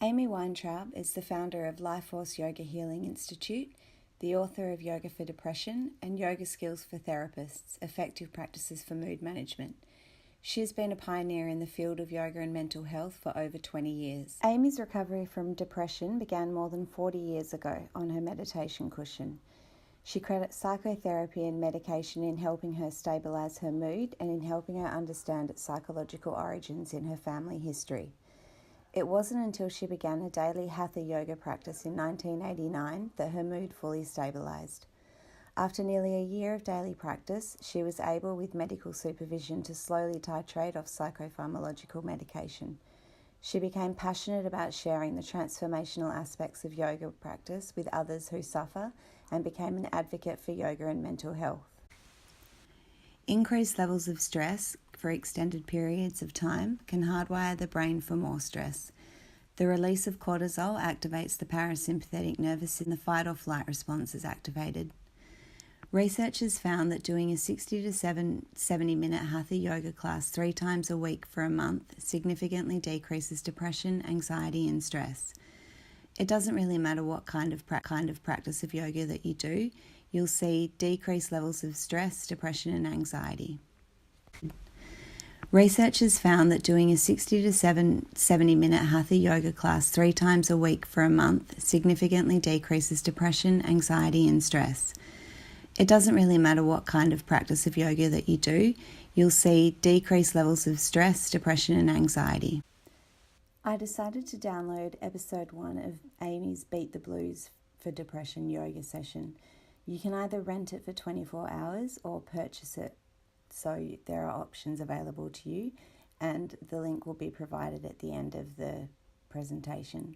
Amy Weintraub is the founder of LifeForce Yoga Healing Institute, the author of Yoga for Depression and Yoga Skills for Therapists, Effective Practices for Mood Management. She has been a pioneer in the field of yoga and mental health for over 20 years. Amy's recovery from depression began more than 40 years ago on her meditation cushion. She credits psychotherapy and medication in helping her stabilize her mood and in helping her understand its psychological origins in her family history. It wasn't until she began a daily hatha yoga practice in 1989 that her mood fully stabilized. After nearly a year of daily practice, she was able, with medical supervision, to slowly titrate off psychopharmacological medication. She became passionate about sharing the transformational aspects of yoga practice with others who suffer and became an advocate for yoga and mental health. Increased levels of stress for extended periods of time can hardwire the brain for more stress. The release of cortisol activates the parasympathetic nervous system, and the fight-or-flight response is activated. Researchers found that doing a 60 to 70-minute hatha yoga class 3 times a week for a month significantly decreases depression, anxiety, and stress. It doesn't really matter what kind of practice of yoga that you do, you'll see decreased levels of stress, depression, and anxiety. Researchers found that doing a 60 to 70-minute hatha yoga class 3 times a week for a month significantly decreases depression, anxiety, and stress. It doesn't really matter what kind of practice of yoga that you do, you'll see decreased levels of stress, depression, and anxiety. I decided to download episode 1 of Amy's Beat the Blues for Depression yoga session. You can either rent it for 24 hours or purchase it, so there are options available to you, and the link will be provided at the end of the presentation.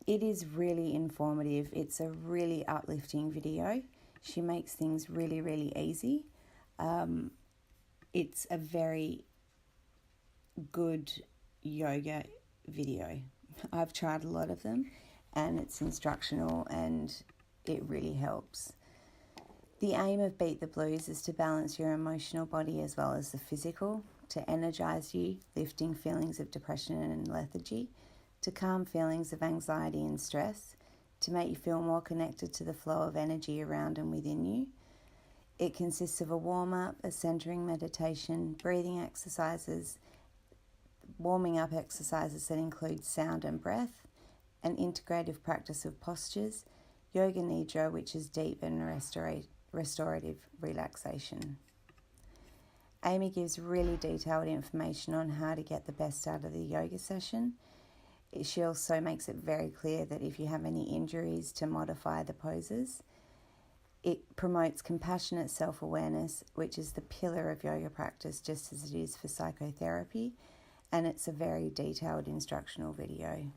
It is really informative. It's a really uplifting video. She makes things really, really easy. It's a very good yoga video. I've tried a lot of them and it's instructional and it really helps. The aim of Beat the Blues is to balance your emotional body as well as the physical, to energize you, lifting feelings of depression and lethargy, to calm feelings of anxiety and stress, to make you feel more connected to the flow of energy around and within you. It consists of a warm-up, a centering meditation, breathing exercises, warming up exercises that include sound and breath, an integrative practice of postures, yoga nidra, which is deep and restorative relaxation. Amy gives really detailed information on how to get the best out of the yoga session. She also makes it very clear that if you have any injuries, to modify the poses. It promotes compassionate self-awareness, which is the pillar of yoga practice, just as it is for psychotherapy, and it's a very detailed instructional video.